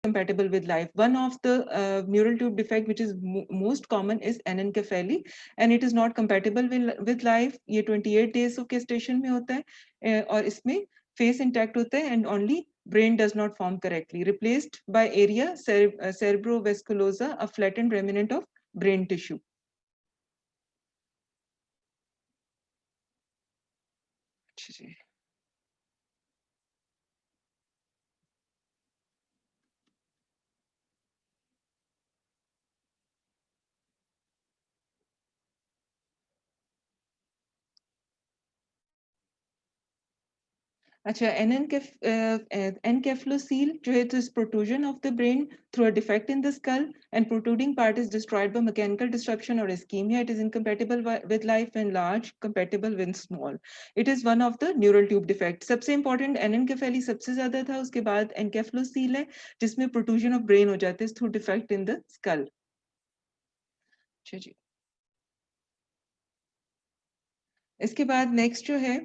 compatible with life. One of the neural tube defect which is most common is anencephaly, and it is not compatible with life. ये 28 days of gestation में होता है और इसमें face intact होता है and only brain does not form correctly, replaced by area cerebrovasculosa, a flattened remnant of brain tissue. अच्छा, enkephalocele जो है, this protrusion of the brain through a defect in the skull, and protruding part is destroyed by mechanical disruption or ischemia. It is incompatible with life when large, compatible when small. It is one of the neural tube defect. सबसे important anencephaly सबसे ज्यादा था, उसके बाद enkephalocele है जिसमें protrusion of brain हो जाते हैं through defect in the skull. अच्छा जी, इसके बाद नेक्स्ट जो है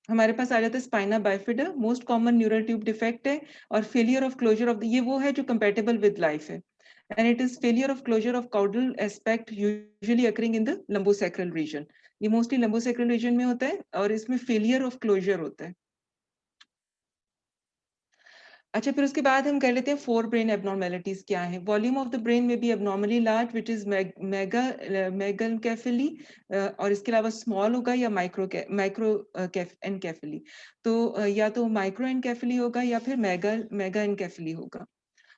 हमारे पास आ जाता है spina bifida, most common neural tube defect है और फेलियर ऑफ क्लोजर ऑफ ये वो है जो कंपैटिबल विद लाइफ है, and it is failure of closure of caudal aspect usually occurring in the lumbosacral region. ये मोस्टली लंबोसैक्रल रीजन में होता है और इसमें फेलियर ऑफ क्लोजर होता है. अच्छा, फिर उसके बाद हम कर लेते हैं फोर ब्रेन एबनॉर्मेलिटीज क्या है. वॉल्यूम ऑफ द ब्रेन में be abnormally large which is megalencephaly, और इसके अलावा स्मॉल होगा या माइक्रो एनकेफेली. तो या तो माइक्रो एनकेफेली होगा या फिर मेगा एनकेफेली होगा.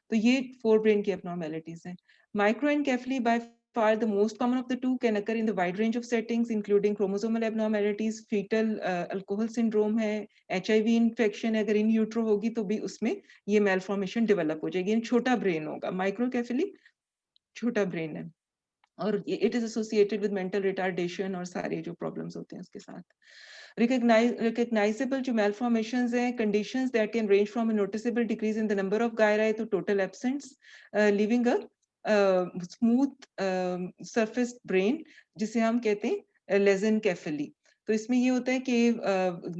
तो ये फोर ब्रेन की एबनॉर्मेलिटीज हैं. Microencephaly by far the most common of the two can occur in the wide range of settings including chromosomal abnormalities, fetal alcohol syndrome है, HIV infection अगर इन यूट्रो होगी तो भी उसमें ये malformation develop हो जाएगी. छोटा ब्रेन होगा, माइक्रोकेफेली छोटा ब्रेन है और it is associated with mental retardation और सारे जो problems होते हैं उसके साथ. Recognizable जो malformations हैं, conditions that can range from a noticeable decrease in the number of gyri to total absence, leaving a smooth surface brain जिसे हम कहते हैं लेजेनकेफेली. तो इसमें ये होता है कि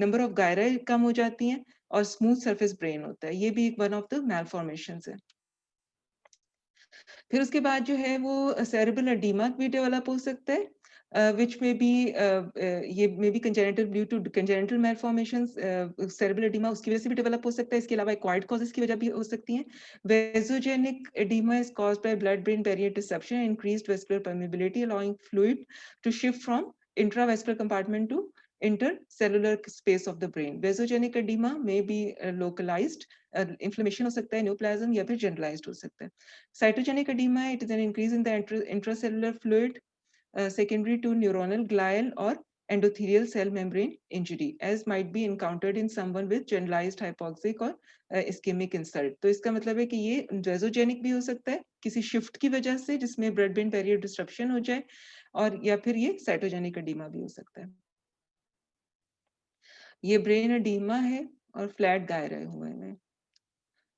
नंबर ऑफ गायरा कम हो जाती हैं और स्मूथ सरफेस ब्रेन होता है. ये भी एक वन ऑफ द मैलफॉर्मेशंस है. फिर उसके बाद जो है वो सेरेब्रल एडीमा भी डेवलप हो सकता है, which may be ये may be congenital due to congenital malformations. cerebral edema उसकी वजह से भी डेवलप हो सकता है. इसके अलावा acquired causes की वजह भी हो सकती हैं. Vasogenic edema is caused by blood-brain barrier disruption and increased vascular permeability, allowing fluid to shift from intravascular compartment to intercellular space of the brain. Vasogenic edema may be localized. Inflammation हो सकता है, neoplasm या फिर generalized हो सकता है. Cytogenic edema, it is an increase in the intracellular fluid secondary to neuronal, glial or endothelial cell membrane injury, as might be encountered in someone with generalized hypoxic or ischemic insult. तो इसका मतलब है कि ये vasogenic भी हो सकता है किसी shift की वजह से जिसमें blood brain barrier disruption हो जाए, और या फिर ये cytogenic edema भी हो सकता है. ये brain edema है और flat gyri हुए हैं.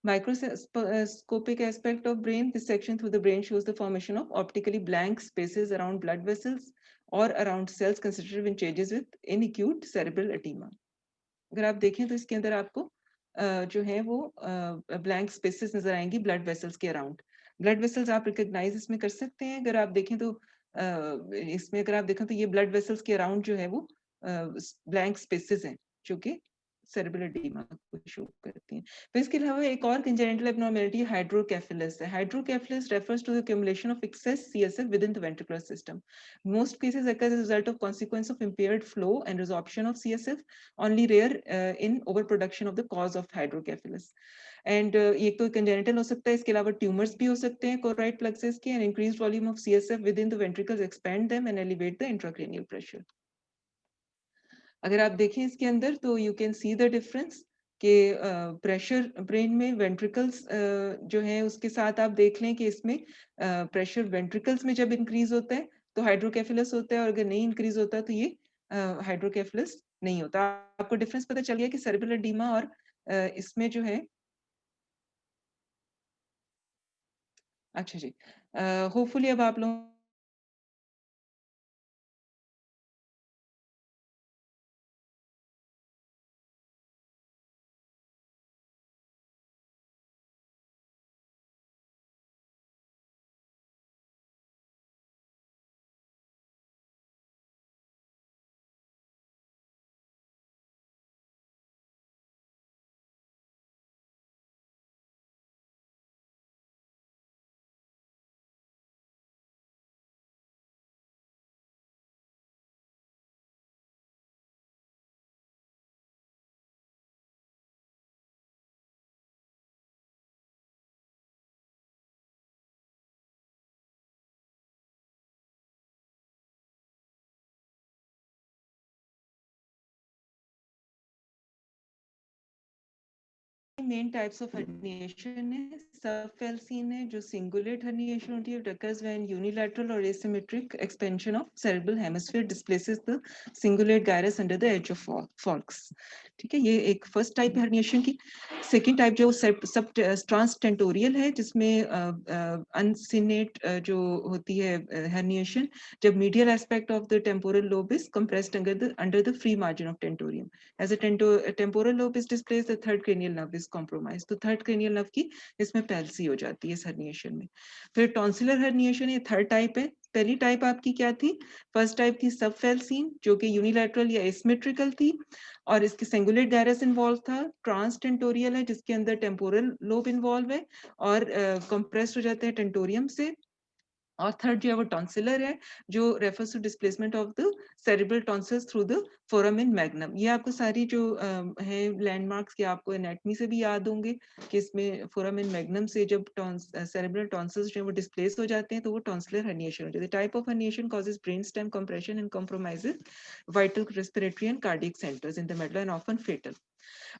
Microscopic aspect of brain, this section through the brain shows the formation of optically blank spaces around blood vessels or around cells considered when changes with in acute cerebral edema. अगर आप देखें तो इसके अंदर आपको जो है वो blank spaces नजर आएंगी blood vessels के around. Blood vessels आप recognize इसमें कर सकते हैं. अगर आप देखें तो इसमें अगर आप देखें तो ये blood vessels के around जो है वो blank spaces हैं जो कि सेरेब्रल एडीमा को शो करती हैं. फिर इसके अलावा एक और कंजेनिटल एब्नॉर्मेलिटी हाइड्रोकेफेलस है. Hydrocephalus refers to the accumulation of excess CSF within the ventricular system. Most cases occur as a result of consequence of impaired flow and resorption of CSF, only rare in overproduction of the cause of hydrocephalus. And ये तो congenital हो सकता है. इसके अलावा tumors भी हो सकते हैं choroid plexus के, and increased volume of CSF within the ventricles expand them and elevate the intracranial pressure. अगर आप देखें इसके अंदर तो you can see the difference कि प्रेशर ब्रेन में वेंट्रिकल्स जो है उसके साथ आप देख लें कि इसमें प्रेशर वेंट्रिकल्स में जब इंक्रीज होता है तो हाइड्रोकेफेलस होता है, और अगर नहीं इंक्रीज होता तो ये हाइड्रोकेफेलस नहीं होता. आपको डिफरेंस पता चल गया कि सेरेब्रल एडीमा और इसमें जो है. अच्छा जी, होपफुली अब आप लोग मेन टाइप्स ऑफ herniation है. सबफेल्सीन है जो सिंगुलेट herniation होती है. It occurs when unilateral or asymmetric expansion of cerebral hemisphere displaces the cingulate gyrus under the edge of forks. ठीक है, ये एक फर्स्ट टाइप है herniation की. सेकेंड टाइप जो सब ट्रांसटेंटोरियल है, जिसमें अनसिनेट जो होती है herniation, जब medial aspect of the temporal lobe is compressed under the free margin of tentorium. As a temporal lobe is displaced, the third cranial nerve is compromised. तो third cranial nerve की इसमें palsy हो जाती है इस herniation में. फिर tonsillar herniation ये थर्ड टाइप है. पहली टाइप आपकी क्या थी? फर्स्ट टाइप थी सबफेल्सीन, जो कि यूनिलैटरल या एसिमेट्रिकल थी और इसके सिंगुलेट गायरस इन्वॉल्व था. ट्रांसटेंटोरियल है जिसके अंदर टेम्पोरल लोब इन्वॉल्व है और कंप्रेस हो जाते हैं टेंटोरियम से. और थर्ड जो है वो टॉन्सिलर है, जो refers to displacement of the cerebral tonsils through the foramen magnum. ये आपको सारी जो है लैंडमार्क्स के आपको एनाटमी से भी याद होंगे कि इसमें फोरामेन मैग्नम से जब सेरिब्रल टॉन्सिल्स जो है वो डिस्प्लेस हो जाते हैं तो वो टॉन्सिलर herniation हो जाती है. Type of herniation causes brain stem compression and compromises vital respiratory and cardiac centers in the medulla and often fatal.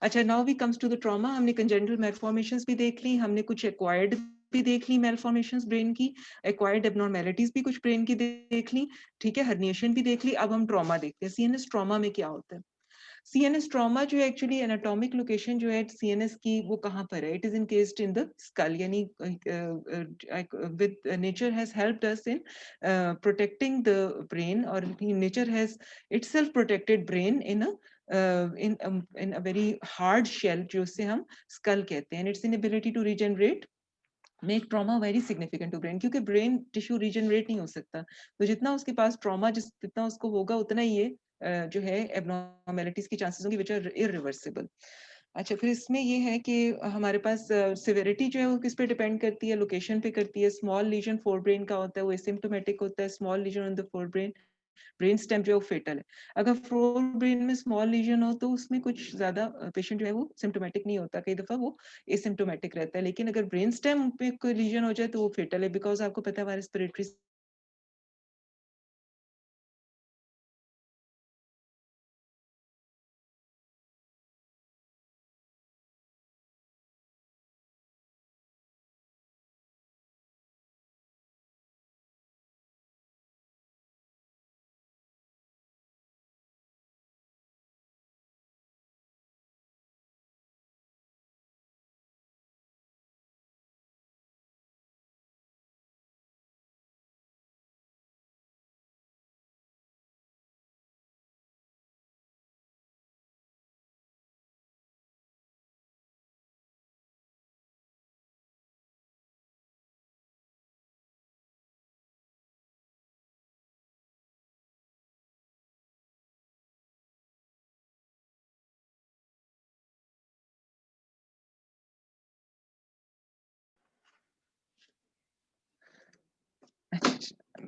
अच्छा, now we comes to the trauma. हमने कंजेनिटल मैलफॉर्मेशंस भी देख ली, हमने कुछ एक्वायर्ड भी देख ली मैलफॉर्मेशंस ब्रेन की, एक्वायर्ड एबनॉर्मेलिटीज भी कुछ ब्रेन की देख ली. ठीक है, herniation भी देख ली. अब हम ट्रॉमा देखते हैं. सीएनएस ट्रॉमा में क्या होता है? सीएनएस ट्रॉमा जो है एक्चुअली एनाटॉमिक लोकेशन जो है सीएनएस की वो कहाँ पर है? It is encased in the skull. यानी with nature has helped us in protecting the brain, और nature has itself protected brain in in a very hard shell, जो उसे हम skull कहते हैं. Its inability to regenerate make trauma very significant to brain, क्योंकि brain tissue regenerate नहीं हो सकता. तो जितना उसके पास trauma जितना उसको होगा उतना ही ये जो है abnormalities की chances होंगी which are irreversible. अच्छा, फिर इसमें ये है कि हमारे पास सिविरिटी जो है वो किस पे डिपेंड करती है? लोकेशन पे करती है. स्मॉल लीजन फोर ब्रेन का होता है, वो एसिम्प्टोमेटिक होता है. Small lesion on the fore brain stem जो है वो फेटल है. अगर फोर ब्रेन में स्मॉल लीजन हो तो उसमें कुछ ज्यादा पेशेंट जो है वो सिम्प्टोमेटिक नहीं होता, कई दफा वो एसिम्प्टोमेटिक रहता है. लेकिन अगर ब्रेन स्टेम पे कोई लीजन हो जाए तो वो फेटल है, बिकॉज आपको पता है हमारे रेस्पिरेटरी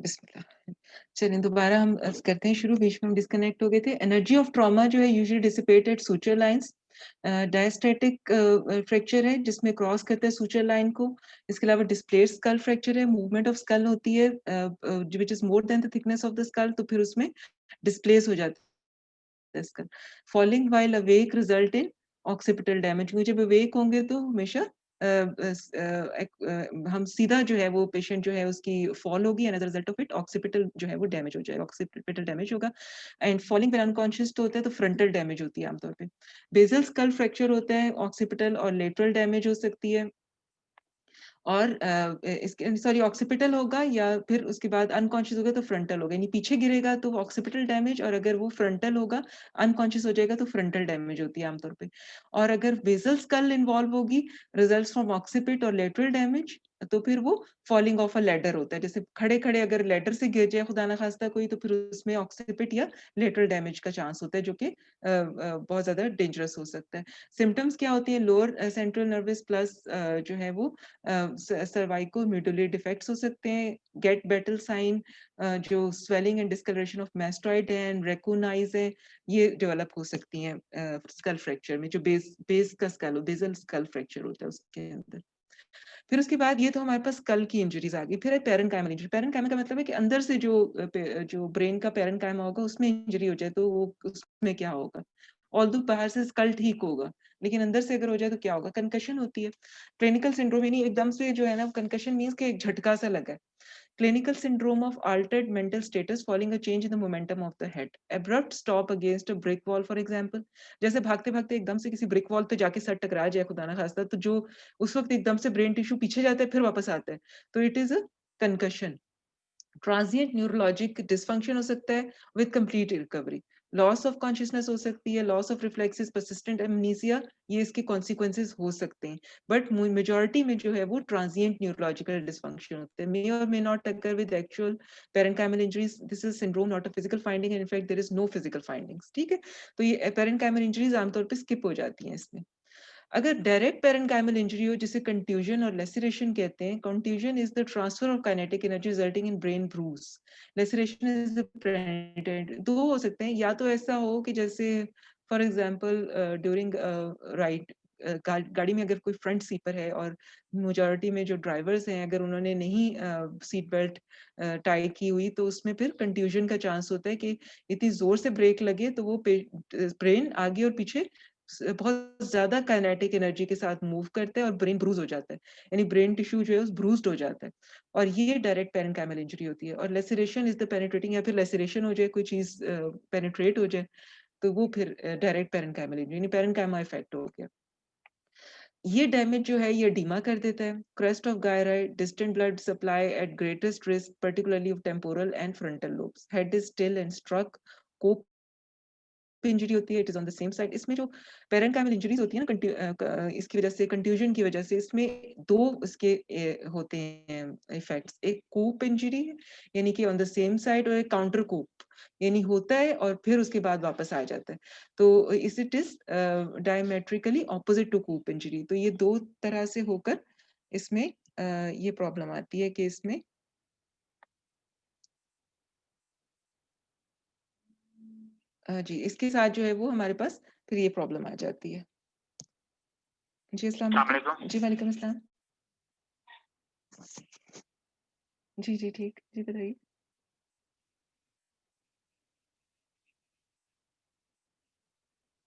बिस्मिल्लाह. चलिए दोबारा हम करते हैं शुरू. बीच में हम डिस्कनेक्ट हो गए थे. एनर्जी ऑफ ट्रॉमा जो है usually dissipated suture lines. Diastatic fracture है जिसमें क्रॉस करते हैं सूचर लाइन को. इसके अलावा डिस्प्लेस्ड स्कल फ्रैक्चर है, मूवमेंट ऑफ स्कल होती है which is more than the thickness of the skull, तो फिर उसमें डिस्प्लेस हो जाता है skull. Falling while awake result in occipital damage. क्योंकि जब अवेक होंगे तो हमेशा हम सीधा जो है वो पेशेंट जो है उसकी फॉल होगी and as a result of it occipital जो है वो डैमेज हो जाएगा, ऑक्सीपिटल डैमेज होगा. एंड फॉलिंग व्हेन अनकॉन्शियस तो होता है तो फ्रंटल डैमेज होती है आमतौर पे. बेसल स्कल फ्रैक्चर होता है, ऑक्सीपिटल और लेटरल डैमेज हो सकती है. और इसके सॉरी ऑक्सीपिटल होगा या फिर उसके बाद अनकॉन्शियस होगा तो फ्रंटल होगा. यानी पीछे गिरेगा तो ऑक्सीपिटल डैमेज, और अगर वो फ्रंटल होगा अनकॉन्शियस हो जाएगा तो फ्रंटल डैमेज होती है आमतौर पे. और अगर बेसल स्कल इन्वॉल्व होगी, रिजल्ट्स फ्रॉम ऑक्सीपिट और लेटरल डैमेज, तो फिर वो फॉलिंग ऑफ अ लैडर होता है. जैसे खड़े खड़े अगर लैडर से गिर जाए खुदा ना खास्ता कोई, तो फिर उसमें ऑक्सीपिट या लेटरल डैमेज का चांस होता है, जो कि बहुत ज्यादा डेंजरस हो सकता है. सिम्टम्स क्या होती है? लोअर सेंट्रल नर्वस प्लस जो है वो सर्वाइको मेडुलरी डिफेक्ट्स हो सकते हैं. गेट बेटल साइन जो swelling and discoloration of mastoid and recognise है, ये डेवलप हो सकती हैं स्कल फ्रैक्चर में. जो बेस का स्कल हो, बेसल स्कल फ्रैक्चर होता है उसके अंदर. फिर उसके बाद ये तो हमारे पास स्कल की इंजरीज आ गई. फिर है पेरेन्काइमल इंजरी. पेरेन्काइमल का मतलब है कि अंदर से जो ब्रेन का पेरेन्काइमा होगा उसमें इंजरी हो जाए तो वो उसमें क्या होगा? ऑल्दो बाहर से स्कल ठीक होगा, लेकिन अंदर से अगर हो जाए तो क्या होगा? कंकशन होती है। क्लिनिकल सिंड्रोम यानी एकदम से जो है ना, कंकशन मीन्स कि एक झटका सा लगा है। Clinical syndrome of altered mental status following a change in the momentum of the head. Abrupt stop against a brick wall, for example. जैसे भागते भागते एकदम से किसी ब्रिक वॉल पे जाके सर टकरा जाए खुदा ना खास्ता, तो जो उस वक्त एकदम से ब्रेन टिश्यू पीछे जाता है फिर वापस आता है, तो it is a concussion. Transient neurologic dysfunction हो सकता है with complete recovery. Loss of consciousness हो सकती है, loss of reflexes, persistent amnesia, ये इसके कॉन्सिक्वेंसेस हो सकते हैं। बट मेजॉरिटी में जो है वो ट्रांजिएंट न्यूरोलॉजिकल डिसफंक्शन होते हैं। मे और may not occur with actual parenchymal injuries. This is syndrome not a physical finding, and in fact there is no physical findings. ठीक है, तो ये पेरेंकाइमल इंजरीज आमतौर पर स्किप हो जाती हैं इसमें। अगर डायरेक्ट पेरेन्काइमल इंजरी हो, जिसे कंट्यूजन और लेसरेशन कहते हैं। Contusion is the transfer of kinetic energy resulting in brain bruise. Laceration is the penetrate. दो हो सकते हैं, या तो ऐसा हो कि जैसे फॉर एग्जांपल ड्यूरिंग राइड, गाड़ी में अगर कोई फ्रंट सीपर है और मेजॉरिटी में जो ड्राइवर्स हैं अगर उन्होंने नहीं सीट बेल्ट टाई की हुई, तो उसमें फिर कंट्यूजन का चांस होता है कि इतनी जोर से ब्रेक लगे तो वो ब्रेन आगे और पीछे बहुत ज्यादा काइनेटिक एनर्जी के साथ मूव करते हैं और ब्रेन ब्रूज हो जाता है, यानी ब्रेन टिश्यू जो है उस ब्रूज्ड हो जाता है, और ये डायरेक्ट पेरेन्काइमल इंजरी होती है। और लेसरेशन इज द पेनिट्रेटिंग, या फिर लेसरेशन हो जाए, कोई चीज पेनिट्रेट हो जाए, तो वो फिर डायरेक्ट पेरेन्काइमल इंजरी यानी पेरेन्काइमा इफेक्ट हो गया। ये डैमेज जो है ये एडीमा कर देता है। क्रेस्ट ऑफ गायराइड, distant blood supply at greatest risk particularly of temporal and frontal lobes. Head is still and struck. Coup injury होती है, it is on the same side. इसमें जो पेरेन्काइमल इंजरीज होती है ना, इसकी वजह से, कंट्यूजन की वजह से, इसमें दो इसके होते हैं इफेक्ट्स। एक कूप इंजरी यानी कि ऑन द सेम साइड, और एक काउंटर कूप यानी होता है और फिर उसके बाद वापस आ जाता है। तो इस it is diametrically opposite to coup injury. तो ये दो तरह से होकर इसमें ये प्रॉब्लम आती है कि इसमें जी इसके साथ जो है वो हमारे पास फिर ये प्रॉब्लम आ जाती है। जी अस्सलाम वालेकुम। जी वालेकुम अस्सलाम। जी, जी, ठीक। जी, बताइए।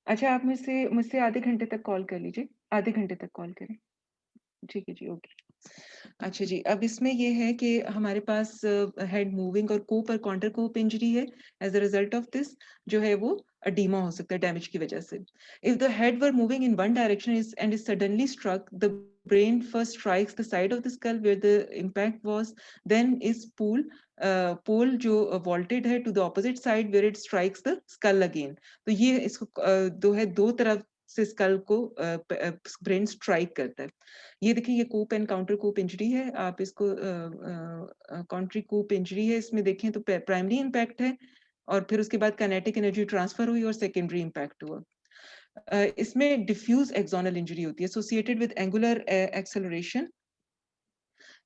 अच्छा, आप मुझसे मुझसे आधे घंटे तक कॉल कर लीजिए। आधे घंटे तक कॉल करें। ठीक है जी, ओके। अच्छा जी, अब इसमें ये है कि हमारे पास हेड मूविंग और कोप और काउंटर कोप इंजरी है। As a result of this जो है वो एडीमा हो सकता है डैमेज की वजह से। If the head were moving in one direction is and is suddenly struck, the brain first strikes the side of the skull where the impact was, then is pole जो vaulted है to the opposite side where it strikes the skull again। तो ये इसको दो तरफ से school को brain strike करता है। ये देखिए, ये कूप एंड काउंटर कूप इंजरी है। आप इसको काउंट्री कूप इंजरी है, इसमें देखें तो प्राइमरी इम्पैक्ट है और फिर उसके बाद काइनेटिक एनर्जी ट्रांसफर हुई और सेकेंडरी इम्पैक्ट हुआ। इसमें डिफ्यूज एक्सोनल इंजरी होती है associated with angular acceleration.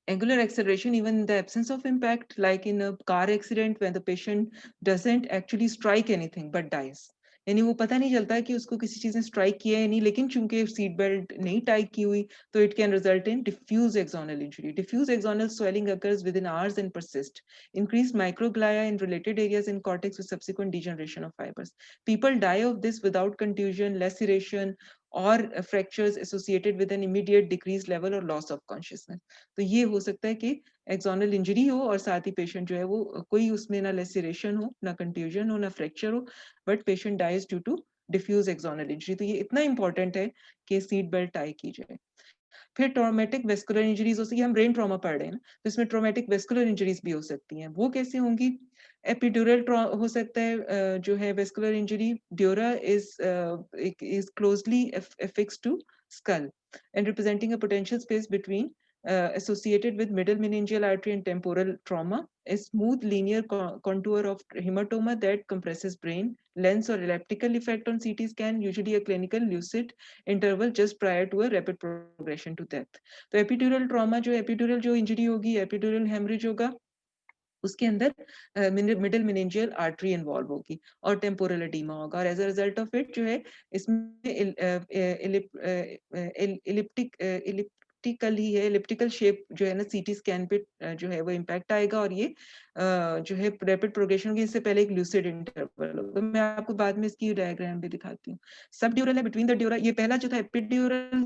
Angular acceleration, even in the absence of impact, like in a car accident when the patient doesn't actually strike anything but dies। यानी वो पता नहीं चलता कि उसको किसी चीज ने स्ट्राइक किया है नहीं, लेकिन चूंकि सीट बेल्ट नहीं टाई की हुई, तो it can result in diffuse axonal injury. Diffuse axonal swelling occurs within hours and persist। Increased microglia in related areas in cortex with subsequent degeneration of fibers। People die of this without contusion, laceration, or fractures associated with an immediate decreased level or loss of consciousness। तो ये हो सकता है कि axonal injury हो और साथ ही patient जो है वो कोई उसमें ना लेसिरेशन हो, ना कंट्यूजन हो, ना फ्रैक्चर हो, but patient dies due to diffuse axonal injury. तो ये इतना इंपॉर्टेंट है कि सीट बेल्ट टाई की जाए। फिर ट्रॉमेटिक वेस्कुलर इंजरीज हो सकती है। हम ब्रेन ट्रॉमा पढ़ रहे हैं ना, तो इसमें ट्रॉमेटिक वेस्कुलर इंजरीज भी हो सकती हैं। वो कैसे होंगी? एपिड्यूरल हो सकता है, जो है vascular injury. Dura is closely affixed to skull and representing a potential space between associated with middle meningeal artery and temporal trauma, a smooth linear contour of hematoma that compresses brain, lens or elliptical effect on CT scan, usually a clinical lucid interval just prior to a rapid progression to death। तो epidural trauma जो epidural जो injury होगी, epidural haemorrhage होगा, उसके अंदर middle meningeal artery involve होगी और temporal edema होगा, और as a result of it जो है इसमें इलिप्टिक एलिप्टिकल ही है, एलिप्टिकल शेप जो है ना सीटी स्कैन पे जो है वो इम्पैक्ट आएगा और ये जो है रैपिड प्रोग्रेशन के इससे पहले एक ल्यूसिड इंटरवल होगा। मैं आपको बाद में इसकी डायग्राम भी दिखाती हूँ। सब ड्यूरल है बिटवीन द ड्यूरा, ये पहला जो था एपिड्यूरल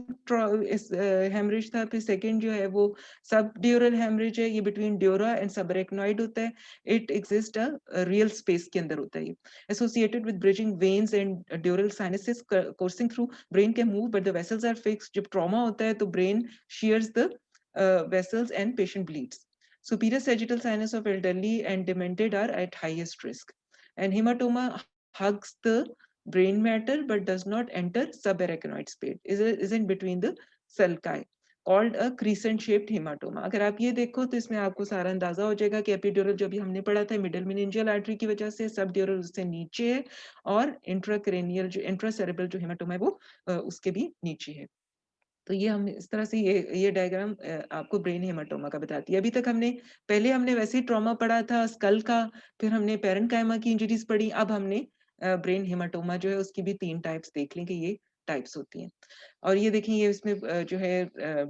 हेमरेज था, फिर सेकंड जो है वो सब ड्यूरल हेमरेज है, ये बिटवीन ड्यूरा एंड सबरेक्नॉइड होता है। It exist a real space के अंदर होता है ये, associated with bridging veins and dural sinuses coursing through brain can move but the vessels are fixed. जब ट्रॉमा होता है तो brain shears the vessels and patient bleeds. Superior sagittal sinus of elderly and demented are at highest risk. And hematoma hugs the brain matter but does not enter subarachnoid space. Is in between the sulci. Called a crescent shaped hematoma. अगर आप ये देखो तो इसमें आपको सारा अंदाजा हो जाएगा कि एपिड्यूरल जो भी हमने पढ़ा था मिडल मेनिंजियल आर्टरी की वजह से, सब ड्यूरल उससे नीचे है और इंट्राक्रेनियल जो इंट्रासेरेब्रल जो हेमाटोमा है वो उसके भी नीचे है। तो ये हम इस तरह से ये डायग्राम आपको ब्रेन हेमाटोमा का बताती है। अभी तक हमने पहले हमने वैसे ही ट्रॉमा पढ़ा था स्कल का, फिर हमने पेरेन्काइमा की इंजरीज पढ़ी, अब हमने ब्रेन हेमाटोमा जो है उसकी भी 3 टाइप्स देख लें कि ये टाइप्स होती हैं। और ये देखिए ये इसमें जो है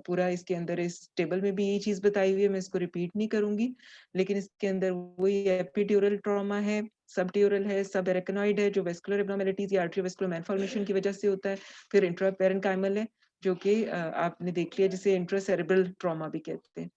पूरा इसके अंदर इस टेबल में भी यही चीज बताई हुई है, मैं इसको रिपीट नहीं करूंगी, लेकिन इसके अंदर वही एपिड्यूरल ट्रॉमा है, सबड्यूरल है, सब एरेक्नॉइड है जो वेस्कुलर एब्नॉर्मेलिटीज या आर्टरीओवेस्कुलर मैलफॉर्मेशन की वजह से होता है, फिर इंट्रापेरेन्काइमल है जो कि आपने देख लिया जिसे इंट्रासेरेब्रल ट्रॉमा भी कहते हैं।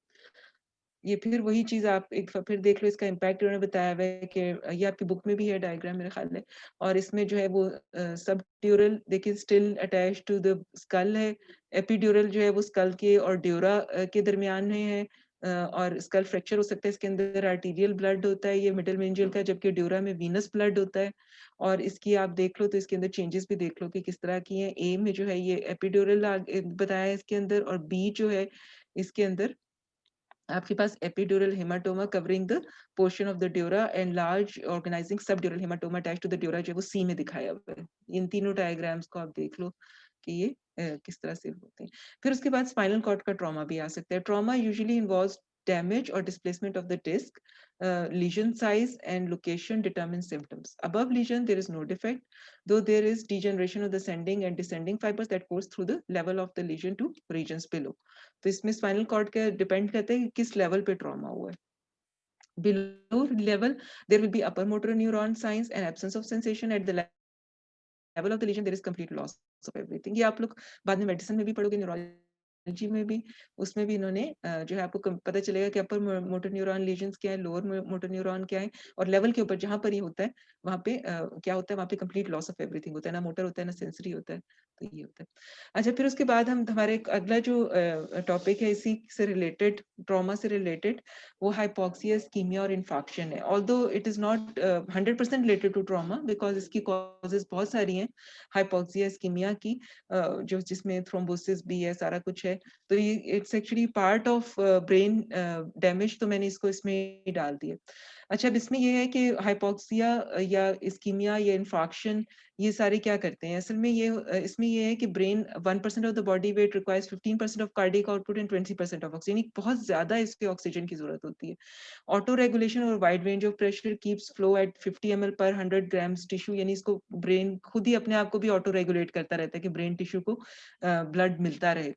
ये फिर वही चीज आप एक फिर देख लो, इसका इम्पैक्ट उन्होंने बताया हुआ है कि ये आपकी बुक में भी है डायग्राम मेरे ख्याल है, और इसमें जो है वो सबड्यूरल देखिए still attach to the skull है, एपिड्यूरल जो है वो स्कल के और ड्यूरा के दरमियान में है, और स्कल फ्रैक्चर हो सकता है, इसके अंदर आर्टीरियल ब्लड होता है ये मिडल मेनिंजियल का, जबकि ड्यूरा में वीनस ब्लड होता है। और इसकी आप देख लो तो इसके अंदर चेंजेस भी देख लो कि किस तरह की है। ए में जो है ये एपिड्यूरल बताया है इसके अंदर, और बी जो है इसके अंदर आपके पास epidural haematoma covering the portion of the dura and large organising subdural haematoma attached to the dura जो वो सी में दिखाया हुआ है। इन तीनों डायग्राम्स को आप देख लो कि ये किस तरह से होते हैं। फिर उसके बाद स्पाइनल कॉर्ड का ट्रॉमा भी आ सकता है। Trauma usually involves damage or displacement of the disc. Lesion size and location determine symptoms. Above lesion, there is no defect, though there is degeneration of the ascending and descending fibers that course through the level of the lesion to regions below. तो इसमें spinal cord का depend करता है कि किस level पे trauma हुआ है। Below level, there will be upper motor neuron signs and absence of sensation. At the level of the lesion, there is complete loss of everything. ये आप लोग बाद में मेडिसिन में भी पढ़ोगे, न्यूरोलॉजी में भी, उसमें भी इन्होंने जो है आपको पता चलेगा कि अपर मोटर न्यूरॉन लीजन्स क्या है, लोअर मोटर न्यूरॉन क्या है, और लेवल के ऊपर जहां पर ये होता है वहां पे क्या होता है, वहां पे कंप्लीट लॉस ऑफ एवरीथिंग होता है, ना मोटर होता है ना सेंसरी होता है, तो ये होता है। अच्छा, फिर उसके बाद हम हमारे अगला जो टॉपिक है इसी से रिलेटेड, ट्रॉमा से रिलेटेड, वो हाइपोक्सिया, इस्कीमिया और इन्फाक्शन है। Although it is not 100% related to trauma because इसकी कॉजेज बहुत सारी हैं हाइपोक्सिया इस्कीमिया की, जो जिसमें थ्रोम्बोसिस भी है, सारा कुछ है, तो ये it's actually part of brain damage, तो मैंने इसको इसमें ही डाल दिया। अच्छा, अब इसमें ये है कि हाइपोक्सिया या इस्कीमिया या इन्फाक्शन ये सारे क्या करते हैं असल में, ये इसमें ये है कि brain 1% of the body weight requires 15% of cardiac output and 20% of oxygen, बहुत ज्यादा इसके ऑक्सीजन की जरूरत होती है। ऑटो रेगुलेशन और wide range of pressure keeps flow at 50 ml पर 100 ग्राम्स टिश्यू, यानी इसको ब्रेन खुद ही अपने आप को भी ऑटो रेगुलेट करता रहता है कि ब्रेन टिश्यू को ब्लड मिलता रहे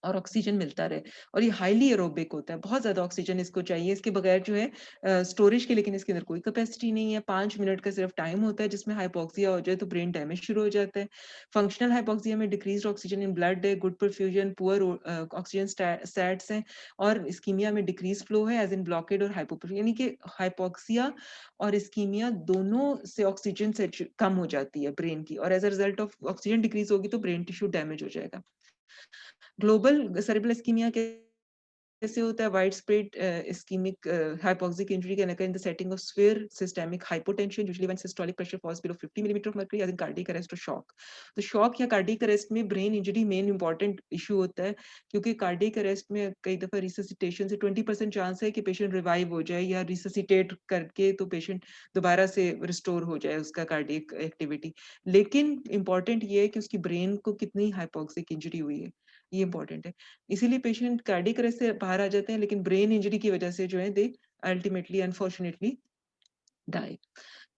और ऑक्सीजन मिलता रहे, और ये हाईली एरोबिक होता है, बहुत ज्यादा ऑक्सीजन इसको चाहिए, इसके बगैर जो है स्टोरेज के, लेकिन इसके अंदर कोई कैपेसिटी नहीं है। 5 मिनट का सिर्फ टाइम होता है जिसमें हाइपोक्सिया हो जाए तो ब्रेन डैमेज शुरू हो जाता है। फंक्शनल हाइपोक्सिया में डिक्रीज ऑक्सीजन इन ब्लड है, good perfusion, poor oxygen stats हैं, और इस्कीमिया में डिक्रीज फ्लो है एज इन ब्लॉकेड और हाइपोपर्फ्यूजन, यानी कि हाइपोक्सिया और इस्कीमिया दोनों से ऑक्सीजन से कम हो जाती है ब्रेन की, और as a result of oxygen decrease होगी तो ब्रेन टिश्यू डैमेज हो जाएगा। ग्लोबल सेरेब्रल इस्कीमिया कैसे होता है, wide spread ischaemic hypoxic injury can occur in the setting of severe systemic hypotension, usually when systolic pressure falls below 50 millimeter of mercury, as in cardiac arrest or shock. तो shock या cardiac arrest में brain injury main important issue होता है, क्योंकि cardiac arrest में कई दफा resuscitation से 20% चांस है कि पेशेंट रिवाइव हो जाए, या रिससिटेट करके तो पेशेंट दोबारा से रिस्टोर हो जाए उसका कार्डियक एक्टिविटी, लेकिन इंपॉर्टेंट ये है कि उसकी ब्रेन को कितनी हाइपोक्सिक इंजरी हुई है, ये इंपॉर्टेंट है। इसीलिए पेशेंट कार्डियक अरेस्ट से बाहर आ जाते हैं, लेकिन ब्रेन इंजरी की वजह से जो है they ultimately unfortunately die.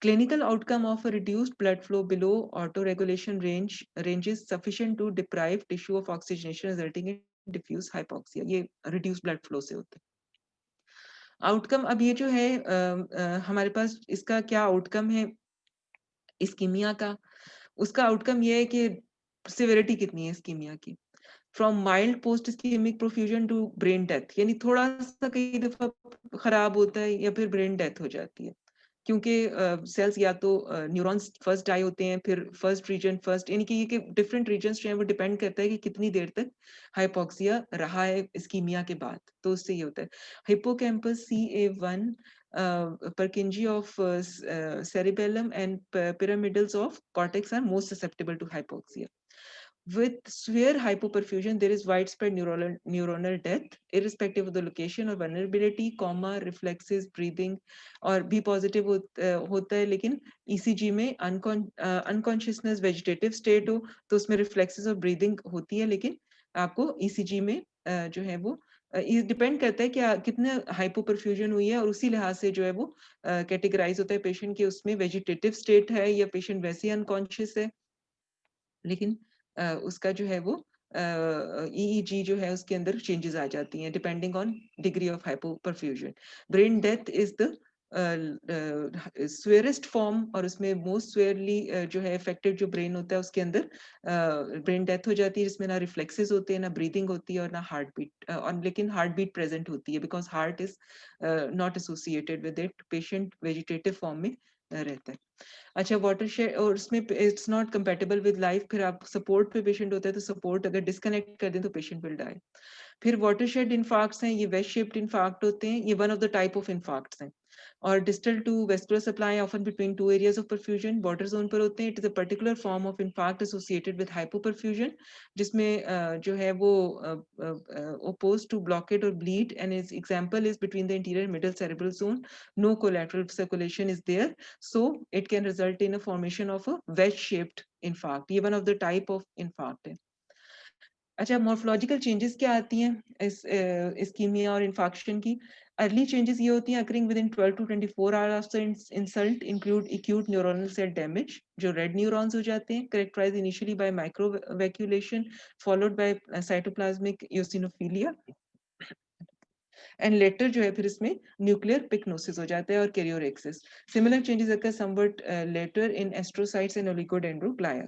Clinical outcome of a reduced blood flow below auto regulation range is sufficient to deprive tissue of oxygenation, resulting in diffuse hypoxia, ये रिड्यूस ब्लड फ्लो से होता है। Outcome अब ये जो है हमारे पास इसका क्या आउटकम है इस्कीमिया का, उसका आउटकम ये है कि सिविरिटी कितनी है इस्कीमिया की। From mild post ischemic profusion to brain death, यानी थोड़ा सा कई दफा खराब होता है या फिर ब्रेन डेथ हो जाती है, क्योंकि सेल्स या तो न्यूरॉन्स फर्स्ट डाई होते हैं, फिर फर्स्ट रीजन फर्स्ट, यानी कि ये कि डिफरेंट रीजन्स जो है वो डिपेंड करता है कि कितनी देर तक हाइपोक्सिया रहा है इस्कीमिया के बाद, तो उससे ये होता है। Hippocampus CA1, Purkinje of cerebellum and pyramidals of cortex are most susceptible to hypoxia. With severe hypoperfusion, there is widespread neuronal death, irrespective of the location or vulnerability, coma, reflexes, breathing, और भी positive होता है, लेकिन ECG में unconsciousness vegetative state हो तो उसमें reflexes और ब्रीदिंग होती है, लेकिन आपको ECG में जो है वो ये डिपेंड करता है कि कितने हाइपोपरफ्यूजन हुई है, और उसी लिहाज से जो है वो कैटेगराइज होता है पेशेंट के, उसमें वेजिटेटिव स्टेट है या पेशेंट वैसे ही अनकॉन्शियस है, लेकिन उसका जो है वो EEG जो है उसके अंदर चेंजेस आ जाती हैं depending on degree of hypoperfusion. Brain death is the severest form, और उसमें मोस्ट स्वेयरली जो है इफेक्टेड जो ब्रेन होता है उसके अंदर ब्रेन डेथ हो जाती है, जिसमें ना रिफ्लेक्सेस होते हैं, ना ब्रीदिंग होती है, और ना हार्ट बीट, और लेकिन हार्ट बीट प्रेजेंट होती है, because heart is not associated with it, patient vegetative form में रहता है। अच्छा, वाटरशेड और उसमें it's not compatible with life, फिर आप सपोर्ट पे पेशेंट होता है तो सपोर्ट अगर डिस्कनेक्ट कर दें तो पेशेंट विल डाई। फिर वाटरशेड इन्फार्क्ट्स हैं, ये वेस्ट शेप्ड इन्फार्क्ट होते हैं, ये one of the type of infarcts हैं, और distal to vascular supply often between two areas of perfusion, border zone पर होते हैं। It is a particular form of infarct associated with hypoperfusion, जिसमें जो है वो ओपोज टू ब्लॉकेड और bleed, and is example is between the anterior middle cerebral zone, no collateral circulation is there, so it can result in a formation of a wedge shaped infarct, ये one of the type of infarct है। अच्छा, morphological changes क्या आती हैं इस ischemia और infarction की। Early changes ये होती हैं occurring within 12 to 24 hour after insult, include acute neuronal cell damage, जो रेड न्यूरॉन्स हो जाते हैं, characterise initially by microvacuolation followed by cytoplasmic eosinophilia, and later जो है फिर इसमें न्यूक्लियर पिक्नोसिस हो जाता है और karyorrhexis. Similar changes occur somewhat later in astrocytes and oligodendroglia.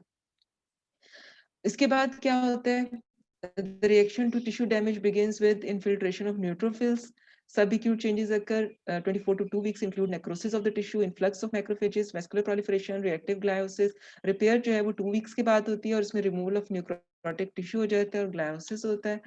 इसके बाद क्या होता है, the reaction to tissue damage begins with infiltration of neutrophils. Subacute changes occur 24 to 2 weeks, include necrosis of the tissue, influx of macrophages, vascular proliferation, reactive gliosis. Repair जो है वो 2 weeks के बाद होती है, और इसमें removal of necrotic tissue हो जाता है और gliosis होता है।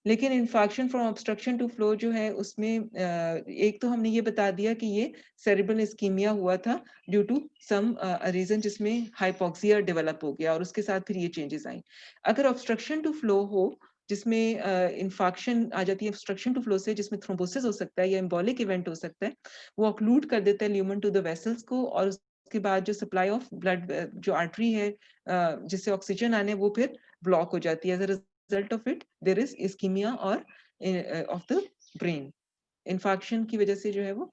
लेकिन infarction from obstruction to flow जो है उसमें एक तो हमने ये बता दिया कि ये सेरेब्रल इस्कीमिया हुआ था ड्यू टू सम रीजन, जिसमें हाइपोक्सिया डेवलप हो गया और उसके साथ फिर ये चेंजेस आई। अगर ऑब्स्ट्रक्शन टू फ्लो हो जिसमें इन्फाक्शन आ जाती है ऑब्स्ट्रक्शन टू फ्लो से, जिसमें थ्रोम्बोसिस हो सकता है या एम्बोलिक इवेंट हो सकता है, वो ऑक्लूड कर देता है ल्यूमन टू द वेसल्स को, और उसके बाद जो सप्लाई ऑफ ब्लड जो आर्टरी है जिससे ऑक्सीजन आने, वो फिर ब्लॉक हो जाती है। result of it there is ischemia or of the brain, infarction की वजह से जो है वो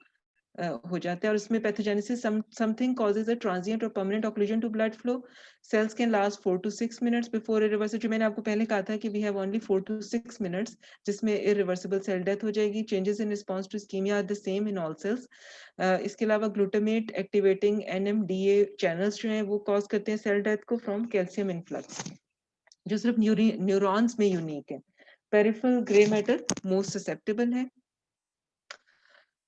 हो जाता है। और इसमें pathogenesis something causes a transient or permanent occlusion to blood flow. Cells can last 4 to 6 minutes before irreversible, जो मैंने आपको पहले कहा था कि we have only 4 to 6 minutes जिसमें irreversible cell death हो जाएगी। Changes in response to ischemia are the same in all cells. इसके अलावा ग्लूटामेट एक्टिवेटिंग NMDA चैनल्स जो हैं वो कॉज करते हैं सेल डेथ को फ्रॉम कैल्शियम इनफ्लक्स, जो सिर्फ न्यूरॉन्स में यूनिक है। Peripheral grey matter most susceptible है।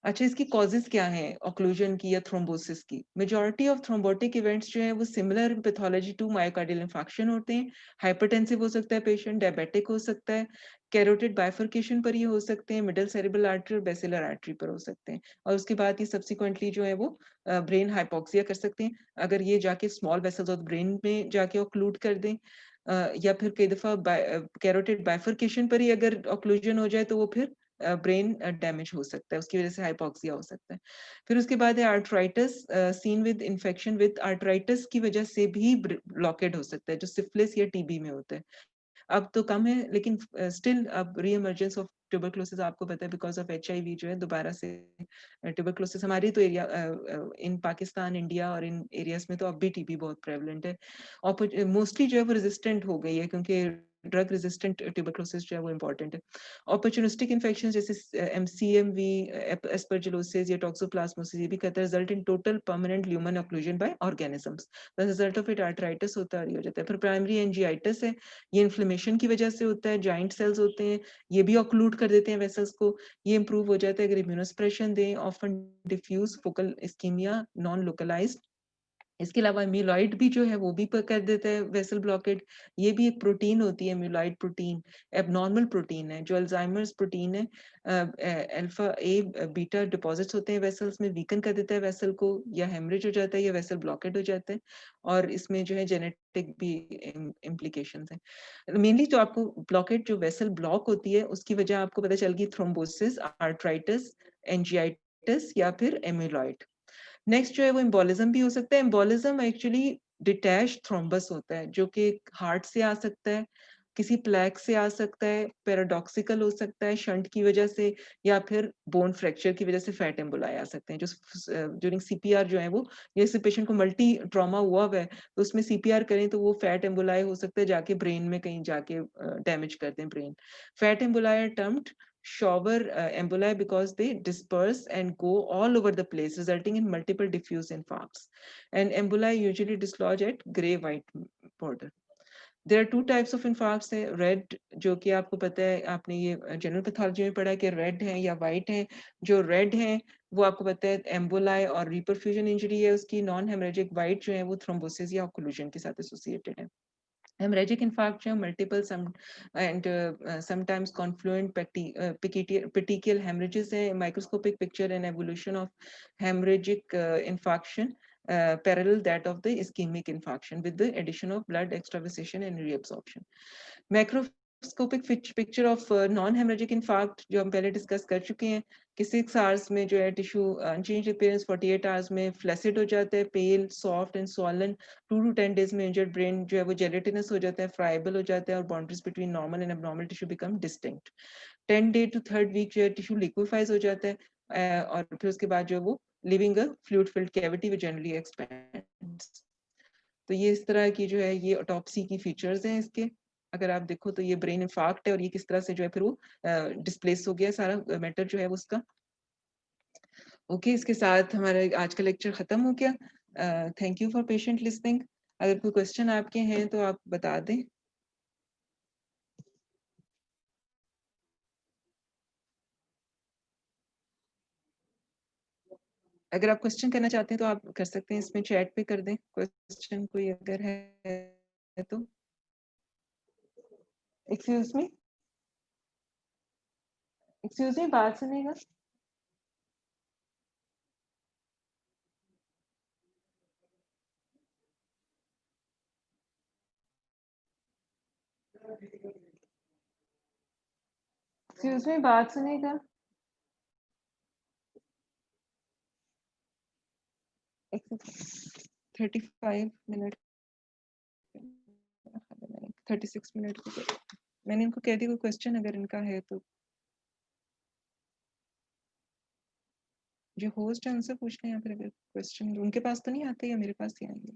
अच्छा, इसकी कॉजेस क्या हैं ऑक्लूजन की या थ्रोम्बोसिस की। मेजॉरिटी ऑफ थ्रोम्बोटिक इवेंट्स जो हैं वो similar pathology to myocardial infarction होते हैं। हाइपरटेंसिव हो सकता है पेशेंट, डायबिटिक हो सकता है, कैरोटिड बाइफर्केशन पर ये हो सकते हैं, मिडल सेरेब्रल आर्टरी और बेसिलर आर्टरी पर हो सकते हैं, और उसके बाद ये सब्सिक्वेंटली जो है वो ब्रेन हाइपोक्सिया कर सकते हैं अगर ये जाके स्मॉल वेसल्स ऑफ ब्रेन में जाके ऑक्लूड कर दें, या फिर कई दफा कैरोटिड बाइफर्केशन पर ही अगर ऑक्लूजन हो जाए तो वो फिर ब्रेन डैमेज हो सकता है, उसकी वजह से हाइपोक्सिया हो सकता है। फिर उसके बाद है arthritis seen with infection, with arthritis की वजह से भी ब्लॉकेड हो सकता है, जो सिफिलिस या टीबी में होता है। अब तो कम है, लेकिन स्टिल अब रीइमर्जेंस ऑफ ट्यूबरक्लोसिस आपको पता है बिकॉज ऑफ HIV जो है दोबारा से ट्यूबरक्लोसिस हमारी तो एरिया इन पाकिस्तान, इंडिया और इन एरियाज में तो अब भी टीबी बहुत प्रेवलेंट है। और मोस्टली जो है वो रेजिस्टेंट हो गई है क्योंकि ड्रग रेजिस्टेंट ट्यूबरकुलोसिस जो है वो इंपॉर्टेंट है। अपॉर्चुनिस्टिक इन्फेक्शन जैसे MCMV, एस्परजिलोसिस या टॉक्सोप्लाज्मोसिस, ये भी कहता है result in total permanent lumen occlusion by organisms, the result of it arthritis होता है और ये हो जाता है। फिर प्राइमरी एंजियाइटिस है, ये इन्फ्लेमेशन की वजह से होता है, जॉइंट सेल्स होते हैं, ये भी ऑक्लूड कर देते हैं वेसल्स को, ये इंप्रूव हो जाता है अगर इम्यूनोसप्रेशन दें, often diffuse focal ischemia, non localized. इसके अलावा एम्यूलॉइड भी जो है वो भी कर देता है वेसल ब्लॉकेट, ये भी एक प्रोटीन होती है एम्यूलॉइड प्रोटीन, एबनॉर्मल प्रोटीन है जो अल्जाइमर्स प्रोटीन है, अल्फा ए बीटा डिपॉजिट्स होते हैं वेसल्स में, वीकन कर देता है वेसल को, या हेमरेज हो जाता है या वेसल ब्लॉकेट हो जाता है, और इसमें जो है जेनेटिक भी इम्प्लीकेशंस हैं। मेनली तो आपको ब्लॉकेट जो वेसल ब्लॉक होती है उसकी वजह आपको पता चल गई, थ्रोम्बोसिस, आर्थराइटिस, एंजियाइटिस या फिर एम्यूलॉइड। नेक्स्ट जो है वो एम्बोलिज्म भी हो सकता है। एम्बोलिज्म एक्चुअली डिटैच थ्रोम्बस होता है जो कि हार्ट से आ सकता है, किसी प्लेक से आ सकता है, पैराडॉक्सिकल हो सकता है शंट की वजह से, या फिर बोन फ्रैक्चर की वजह से फैट एम्बोलाई आ सकते हैं। जो ड्यूरिंग CPR जो है वो, जैसे पेशेंट को मल्टी ट्रॉमा हुआ है तो उसमें CPR करें तो वो फैट एम्बोलाई हो सकता है, जाके ब्रेन में कहीं जाके डैमेज कर दें brain. Fat emboli are termed shower emboli because they disperse and go all over the place, resulting in multiple diffuse infarcts. And emboli usually dislodge at gray-white border. There are two types of infarcts है, red जो कि आपको पता है, आपने ये general pathology में पढ़ा है कि रेड है या वाइट है। जो रेड है वो आपको पता है एम्बोलाई और रिपरफ्यूजन इंजरी है उसकी, नॉन हेमरेजिक। वाइट जो है वो थ्रोम्बोसिस या ऑक्लूजन के साथ एसोसिएटेड है। Hemorrhagic infarction, multiple and sometimes confluent petechial hemorrhages है, microscopic picture and evolution of hemorrhagic infarction parallel that of the ischemic infarction with the addition of blood extravasation and reabsorption. Macroscopic picture of non-hemorrhagic infarct जो हम पहले discuss कर चुके हैं कि 6 hours में जो है टिश्यू अनचेंज्ड अपीयरेंस, 48 hours में फ्लैसिड हो जाता है, pale, soft and swollen, 2 to 10 days में इंजर्ड ब्रेन जो है वो जेलेटिनस हो जाता है, फ्राइबल हो जाता है, और boundaries between normal and abnormal tissue become distinct. 10 day to 3rd week जो है टिश्यू लिक्विफाइज हो जाता है, और फिर उसके बाद जो है वो living a fluid filled cavity which generally expends. तो ये इस तरह की जो है ये ऑटोप्सी की फीचर्स हैं इसके। अगर आप देखो तो ये ब्रेन इंफार्क्ट है और ये किस तरह से जो है फिर वो डिस्प्लेस हो गया सारा मैटर जो है उसका। ओके, इसके साथ हमारा आज का लेक्चर खत्म हो गया। Thank you for patient listening. अगर कोई क्वेश्चन आपके हैं तो आप बता दें। अगर आप क्वेश्चन करना चाहते हैं तो आप कर सकते हैं, इसमें चैट पे कर दें क्वेश्चन कोई अगर है तो। एक्सक्यूज मी, एक्सक्यूज मी, बात सुनेगा। एक्सक्यूज मी, बात सुनेगा। 35 मिनट, 36 मिनट को मैंने इनको कह दी कोई क्वेश्चन अगर इनका है तो। जो होस्ट है उनसे पूछ लें, या फिर अगर क्वेश्चन उनके पास तो नहीं आते या मेरे पास ही आएंगे।